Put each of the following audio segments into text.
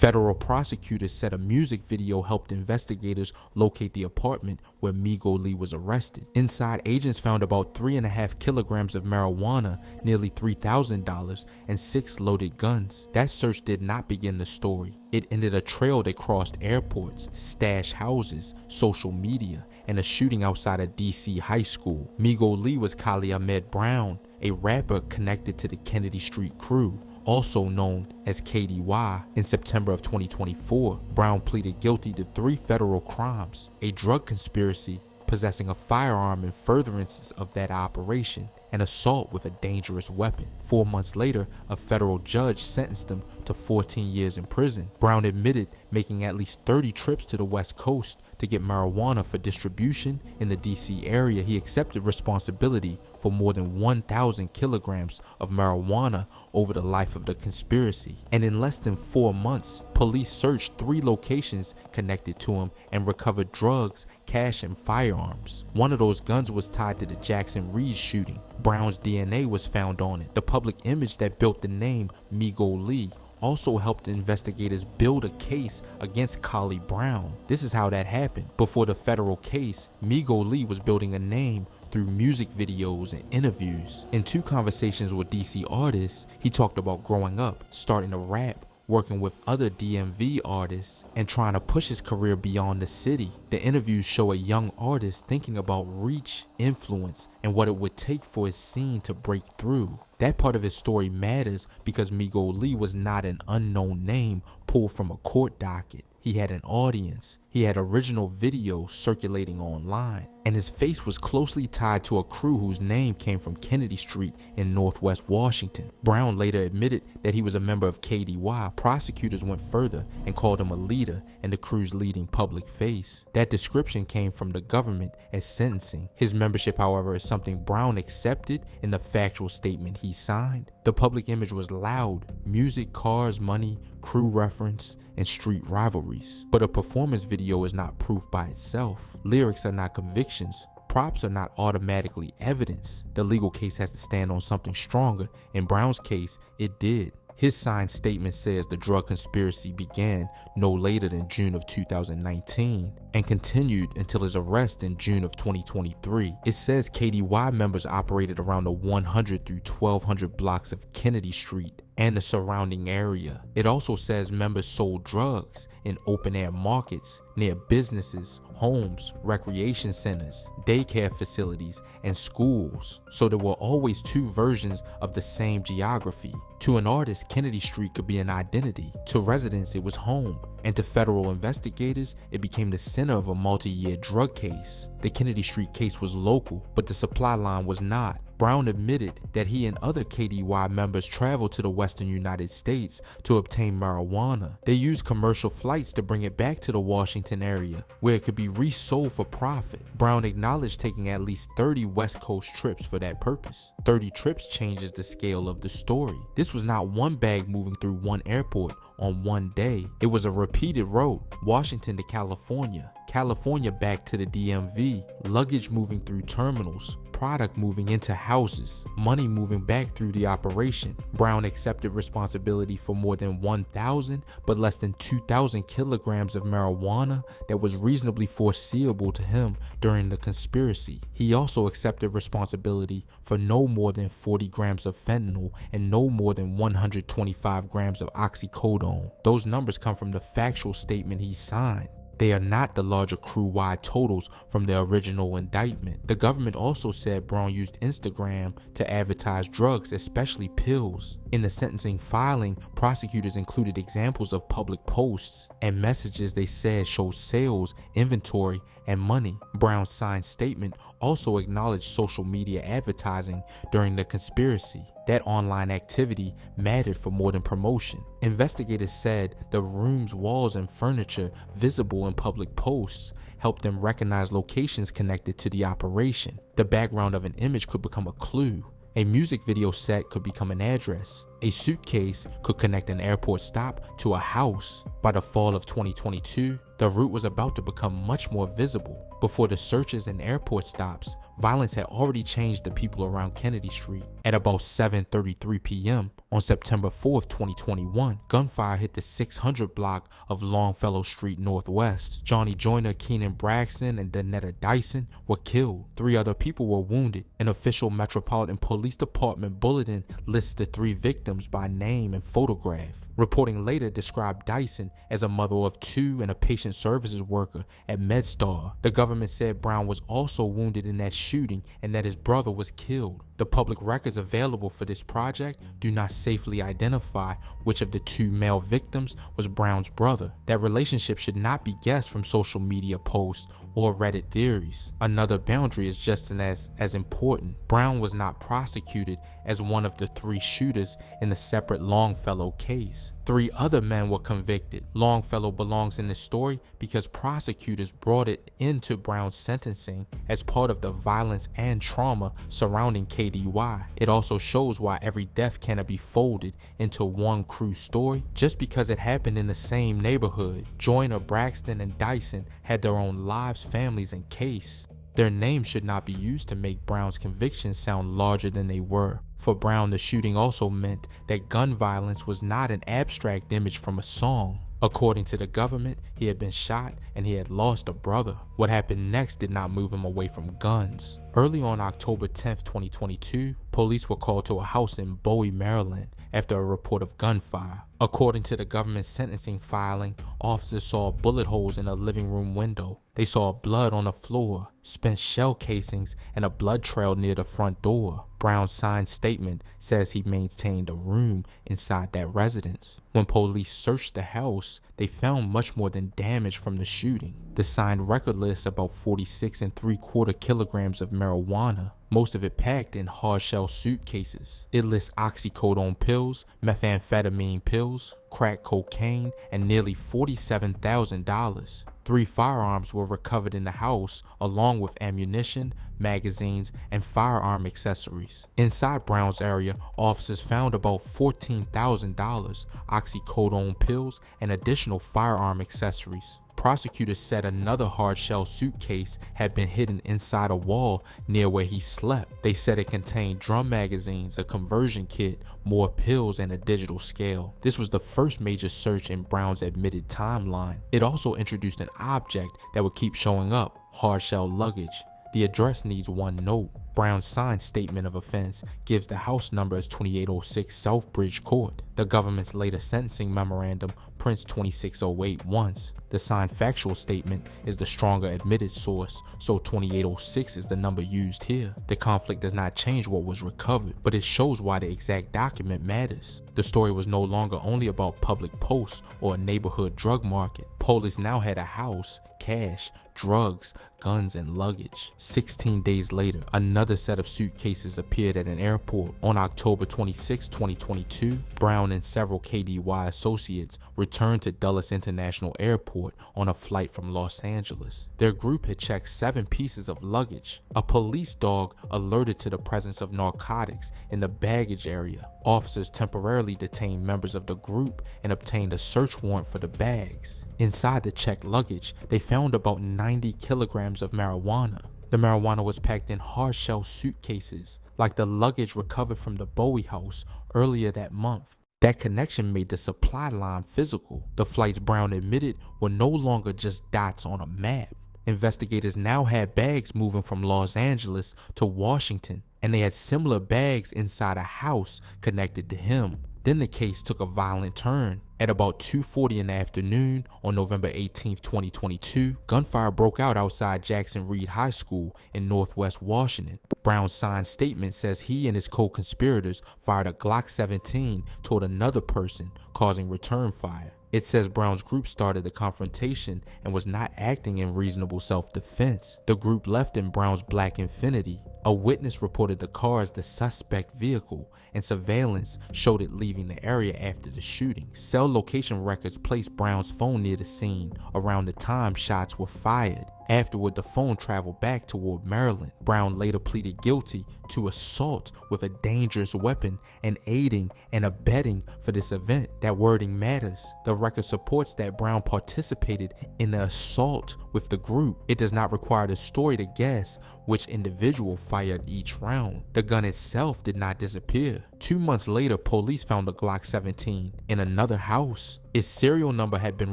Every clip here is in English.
Federal prosecutors said a music video helped investigators locate the apartment where Migo Lee was arrested. Inside, agents found about 3.5 kilograms of marijuana, nearly $3,000, and 6 loaded guns. That search did not begin the story. It ended a trail that crossed airports, stash houses, social media, and a shooting outside a DC high school. Migo Lee was Khali Ahmed Brown, a rapper connected to the Kennedy Street crew, also known as KDY. In September of 2024, Brown pleaded guilty to 3 federal crimes: a drug conspiracy, possessing a firearm in furtherance of that operation, and assault with a dangerous weapon. 4 months later, a federal judge sentenced him to 14 years in prison. Brown admitted making at least 30 trips to the West Coast to get marijuana for distribution in the DC area. He accepted responsibility for more than 1,000 kilograms of marijuana over the life of the conspiracy. And in less than 4 months, police searched 3 locations connected to him and recovered drugs, cash, and firearms. One of those guns was tied to the Jackson Reed shooting. Brown's DNA was found on it. The public image that built the name Migo Lee also helped investigators build a case against Khali Brown. This is how that happened. Before the federal case, Migo Lee was building a name through music videos and interviews. In 2 conversations with DC artists, he talked about growing up, starting to rap, working with other DMV artists, and trying to push his career beyond the city. The interviews show a young artist thinking about reach, influence, and what it would take for his scene to break through. That part of his story matters because Migo Lee was not an unknown name pulled from a court docket. He had an audience. He had original videos circulating online, and his face was closely tied to a crew whose name came from Kennedy Street in Northwest Washington. Brown later admitted that he was a member of KDY. Prosecutors went further and called him a leader and the crew's leading public face. That description came from the government at sentencing. His membership, however, is something Brown accepted in the factual statement he signed. The public image was loud: music, cars, money, crew reference, and street rivalries. But a performance video is not proof by itself. Lyrics are not convictions. Props are not automatically evidence. The legal case has to stand on something stronger. In Brown's case, it did. His signed statement says the drug conspiracy began no later than June of 2019 and continued until his arrest in June of 2023. It says KDY members operated around the 100 through 1200 blocks of Kennedy Street and the surrounding area. It also says members sold drugs in open-air markets, near businesses, homes, recreation centers, daycare facilities, and schools. So there were always 2 versions of the same geography. To an artist, Kennedy Street could be an identity. To residents, it was home. And to federal investigators, it became the center of a multi-year drug case. The Kennedy Street case was local, but the supply line was not. Brown admitted that he and other KDY members traveled to the western United States to obtain marijuana. They used commercial flights to bring it back to the Washington area, where it could be resold for profit. Brown acknowledged taking at least 30 West Coast trips for that purpose. 30 trips changes the scale of the story. This was not one bag moving through one airport on one day. It was a repeated route: Washington to California, California back to the DMV, luggage moving through terminals, product moving into houses, money moving back through the operation. Brown accepted responsibility for more than 1,000 but less than 2,000 kilograms of marijuana that was reasonably foreseeable to him during the conspiracy. He also accepted responsibility for no more than 40 grams of fentanyl and no more than 125 grams of oxycodone. Those numbers come from the factual statement he signed. They are not the larger crew-wide totals from the original indictment. The government also said Brown used Instagram to advertise drugs, especially pills. In the sentencing filing, prosecutors included examples of public posts and messages they said showed sales, inventory, and money. Brown's signed statement also acknowledged social media advertising during the conspiracy. That online activity mattered for more than promotion. Investigators said the room's walls and furniture visible in public posts helped them recognize locations connected to the operation. The background of an image could become a clue. A music video set could become an address. A suitcase could connect an airport stop to a house. By the fall of 2022, the route was about to become much more visible. Before the searches and airport stops, Violence had already changed the people around Kennedy Street. At about 7:33 p.m. on September 4th, 2021, gunfire hit the 600 block of Longfellow Street Northwest. Johnny Joyner, Keenan Braxton, and Danetta Dyson were killed. 3 other people were wounded. An official Metropolitan Police Department bulletin lists the 3 victims by name and photograph. Reporting later described Dyson as a mother of 2 and a patient services worker at MedStar. The government said Brown was also wounded in that shooting and that his brother was killed. The public records available for this project do not safely identify which of the 2 male victims was Brown's brother. That relationship should not be guessed from social media posts or Reddit theories. Another boundary is just as important. Brown was not prosecuted as one of the 3 shooters in the separate Longfellow case. 3 other men were convicted. Longfellow belongs in this story because prosecutors brought it into Brown's sentencing as part of the violence and trauma surrounding KDY. It also shows why every death cannot be folded into one crude story just because it happened in the same neighborhood. Joyner, Braxton, and Dyson had their own lives, families, and case. Their names should not be used to make Brown's convictions sound larger than they were. For Brown, the shooting also meant that gun violence was not an abstract image from a song. According to the government, he had been shot and he had lost a brother. What happened next did not move him away from guns. Early on October 10th, 2022, police were called to a house in Bowie, Maryland after a report of gunfire. According to the government's sentencing filing, officers saw bullet holes in a living room window. They saw blood on the floor, spent shell casings, and a blood trail near the front door. Brown's signed statement says he maintained a room inside that residence. When police searched the house, they found much more than damage from the shooting. The signed record lists about 46 3/4 kilograms of marijuana, most of it packed in hard-shell suitcases. It lists oxycodone pills, methamphetamine pills, crack cocaine, and nearly $47,000. 3 firearms were recovered in the house, along with ammunition, magazines, and firearm accessories. Inside Brown's area, officers found about $14,000, oxycodone pills, and additional firearm accessories. Prosecutors said another hard-shell suitcase had been hidden inside a wall near where he slept. They said it contained drum magazines, a conversion kit, more pills, and a digital scale. This was the first major search in Brown's admitted timeline. It also introduced an object that would keep showing up: hard-shell luggage. The address needs one note. Brown's signed statement of offense gives the house number as 2806 Southbridge Court. The government's later sentencing memorandum prints 2608 once. The signed factual statement is the stronger admitted source, so 2806 is the number used here. The conflict does not change what was recovered, but it shows why the exact document matters. The story was no longer only about public posts or a neighborhood drug market. Police now had a house, cash, drugs, guns, and luggage. 16 days later, another set of suitcases appeared at an airport. On October 26, 2022, Brown and several KDY associates returned to Dulles International Airport on a flight from Los Angeles. Their group had checked 7 pieces of luggage. A police dog alerted to the presence of narcotics in the baggage area. Officers temporarily detained members of the group and obtained a search warrant for the bags. Inside the checked luggage, they found about 90 kilograms of marijuana. The marijuana was packed in hard-shell suitcases, like the luggage recovered from the Bowie house earlier that month. That connection made the supply line physical. The flights Brown admitted were no longer just dots on a map. Investigators now had bags moving from Los Angeles to Washington, and they had similar bags inside a house connected to him. Then the case took a violent turn. At about 2:40 in the afternoon on November 18, 2022, gunfire broke out outside Jackson Reed High School in Northwest Washington. Brown's signed statement says he and his co-conspirators fired a Glock 17 toward another person, causing return fire. It says Brown's group started the confrontation and was not acting in reasonable self-defense. The group left in Brown's black Infiniti. A witness reported the car as the suspect vehicle, and surveillance showed it leaving the area after the shooting. Cell location records placed Brown's phone near the scene around the time shots were fired. Afterward, the phone traveled back toward Maryland. Brown later pleaded guilty to assault with a dangerous weapon and aiding and abetting for this event. That wording matters. The record supports that Brown participated in the assault with the group. It does not require the story to guess which individual fired each round. The gun itself did not disappear. 2 months later, police found a Glock 17 in another house. Its serial number had been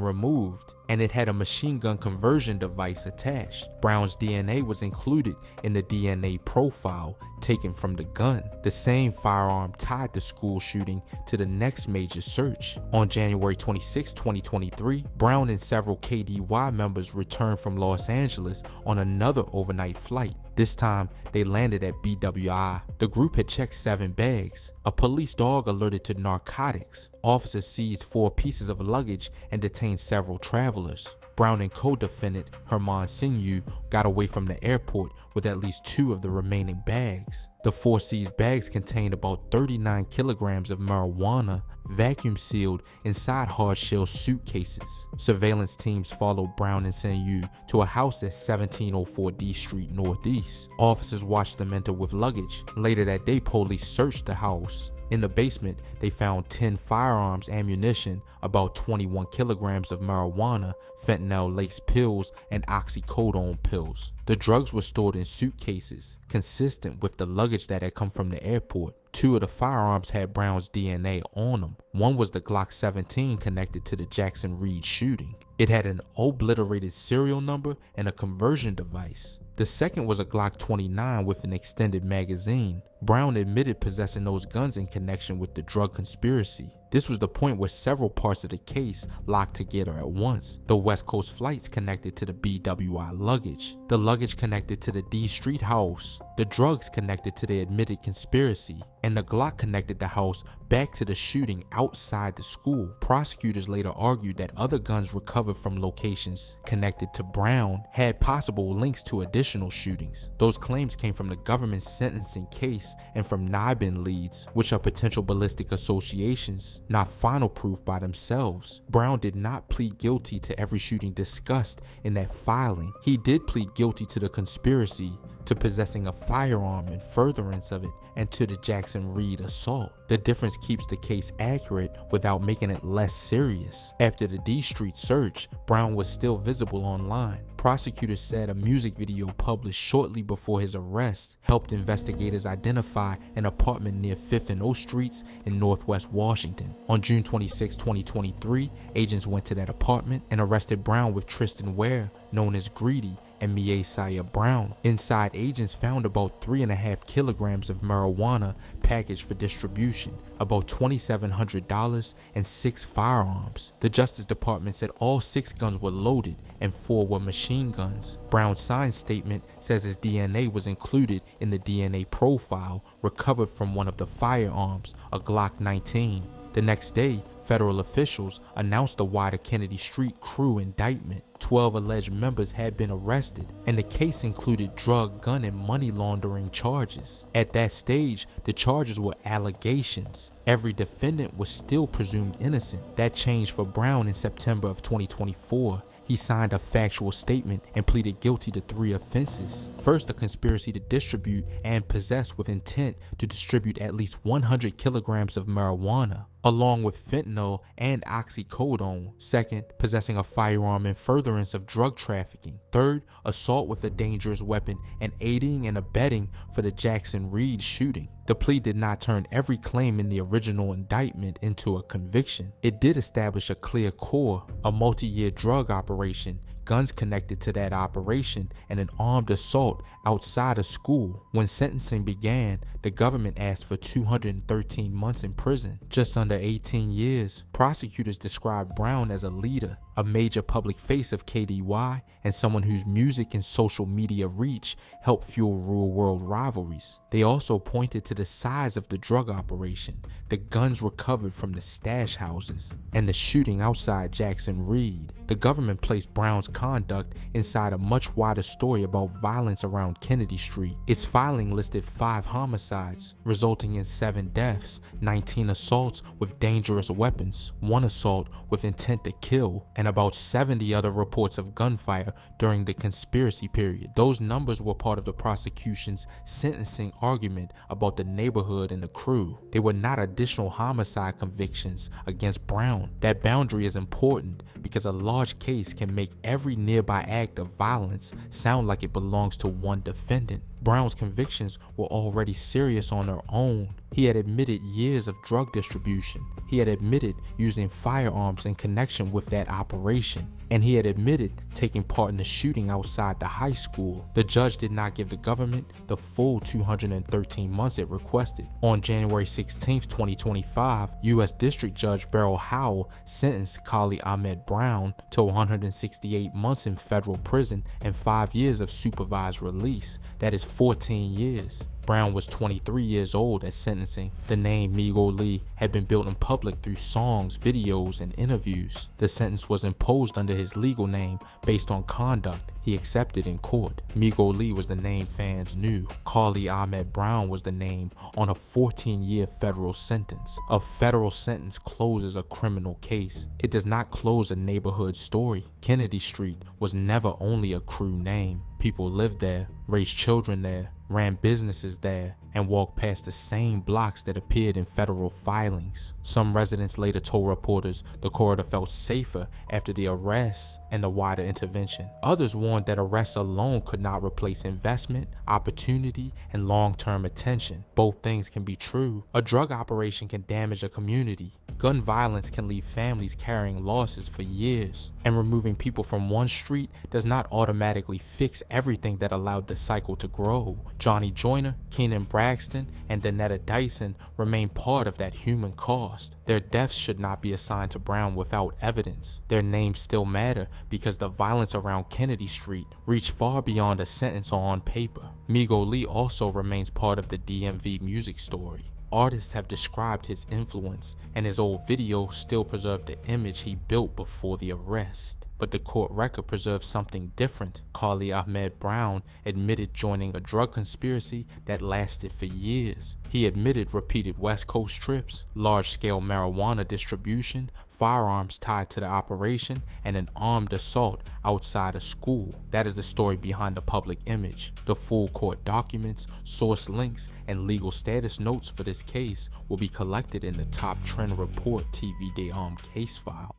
removed, and it had a machine gun conversion device attached. Brown's DNA was included in the DNA profile taken from the gun. The same firearm tied the school shooting to the next major search. On January 26, 2023, Brown and several KDY members returned from Los Angeles on another overnight flight. This time, they landed at BWI. The group had checked 7 bags. A police dog alerted to narcotics. Officers seized 4 pieces of luggage and detained several travelers. Brown and co-defendant Herman Sinyu got away from the airport with at least 2 of the remaining bags. The 4 seized bags contained about 39 kilograms of marijuana, vacuum sealed inside hard-shell suitcases. Surveillance teams followed Brown and Sinyu to a house at 1704 D Street Northeast. Officers watched them enter with luggage. Later that day, police searched the house. In the basement, they found 10 firearms ammunition, about 21 kilograms of marijuana, fentanyl-laced pills, and oxycodone pills. The drugs were stored in suitcases, consistent with the luggage that had come from the airport. 2 of the firearms had Brown's DNA on them. One was the Glock 17 connected to the Jackson Reed shooting. It had an obliterated serial number and a conversion device. The second was a Glock 29 with an extended magazine. Brown admitted possessing those guns in connection with the drug conspiracy. This was the point where several parts of the case locked together at once. The West Coast flights connected to the BWI luggage. The luggage connected to the D Street house. The drugs connected to the admitted conspiracy. And the Glock connected the house back to the shooting outside the school. Prosecutors later argued that other guns recovered from locations connected to Brown had possible links to additional shootings. Those claims came from the government's sentencing case and from NIBIN leads, which are potential ballistic associations, not final proof by themselves. Brown did not plead guilty to every shooting discussed in that filing. He did plead guilty to the conspiracy, to possessing a firearm in furtherance of it, and to the Jackson Reed assault. The difference keeps the case accurate without making it less serious. After the D Street search, Brown was still visible online. Prosecutors said a music video published shortly before his arrest helped investigators identify an apartment near 5th and O Streets in Northwest Washington. On June 26, 2023, agents went to that apartment and arrested Brown with Tristan Ware, known as Greedy, and Miesaya Brown. Inside, agents found about 3.5 kilograms of marijuana packaged for distribution, about $2,700, and 6 firearms. The Justice Department said all 6 guns were loaded and 4 were machine guns. Brown's signed statement says his DNA was included in the DNA profile recovered from one of the firearms, a Glock 19. The next day, federal officials announced a wider Kennedy Street crew indictment. 12 alleged members had been arrested, and the case included drug, gun, and money laundering charges. At that stage, the charges were allegations. Every defendant was still presumed innocent. That changed for Brown in September of 2024. He signed a factual statement and pleaded guilty to 3 offenses. First, a conspiracy to distribute and possess with intent to distribute at least 100 kilograms of marijuana, along with fentanyl and oxycodone. Second, possessing a firearm in furtherance of drug trafficking. Third, assault with a dangerous weapon and aiding and abetting for the Jackson Reed shooting. The plea did not turn every claim in the original indictment into a conviction. It did establish a clear core, a multi-year drug operation, guns connected to that operation, and an armed assault outside of school. When sentencing began, the government asked for 213 months in prison, just under 18 years. Prosecutors described Brown as a leader, a major public face of KDY, and someone whose music and social media reach helped fuel real-world rivalries. They also pointed to the size of the drug operation, the guns recovered from the stash houses, and the shooting outside Jackson Reed. The government placed Brown's conduct inside a much wider story about violence around Kennedy Street. Its filing listed 5 homicides, resulting in 7 deaths, 19 assaults with dangerous weapons, 1 assault with intent to kill, and about 70 other reports of gunfire during the conspiracy period. Those numbers were part of the prosecution's sentencing argument about the neighborhood and the crew. They were not additional homicide convictions against Brown. That boundary is important because a large case can make every nearby act of violence sound like it belongs to one defendant. Brown's convictions were already serious on their own. He had admitted years of drug distribution. He had admitted using firearms in connection with that operation. And he had admitted taking part in the shooting outside the high school. The judge did not give the government the full 213 months it requested. On January 16, 2025, U.S. District Judge Beryl Howell sentenced Khali Ahmed Brown to 168 months in federal prison and 5 years of supervised release. That is 14 years. Brown was 23 years old at sentencing. The name Migo Lee had been built in public through songs, videos, and interviews. The sentence was imposed under his legal name based on conduct he accepted in court. Migo Lee was the name fans knew. Khali Ahmed Brown was the name on a 14-year federal sentence. A federal sentence closes a criminal case. It does not close a neighborhood story. Kennedy Street was never only a crew name. People lived there, raised children there, ran businesses there, and walked past the same blocks that appeared in federal filings. Some residents later told reporters the corridor felt safer after the arrests and the wider intervention. Others warned that arrests alone could not replace investment, opportunity, and long-term attention. Both things can be true. A drug operation can damage a community. Gun violence can leave families carrying losses for years, and removing people from one street does not automatically fix everything that allowed the cycle to grow. Johnny Joyner, Keenan Braxton, and Danetta Dyson remain part of that human cost. Their deaths should not be assigned to Brown without evidence. Their names still matter because the violence around Kennedy Street reached far beyond a sentence on paper. Migo Lee also remains part of the DMV music story. Artists have described his influence, and his old videos still preserve the image he built before the arrest. But the court record preserves something different. Khali Ahmed Brown admitted joining a drug conspiracy that lasted for years. He admitted repeated West Coast trips, large-scale marijuana distribution, firearms tied to the operation, and an armed assault outside a school. That is the story behind the public image. The full court documents, source links, and legal status notes for this case will be collected in the Top Trend Report TVD case file.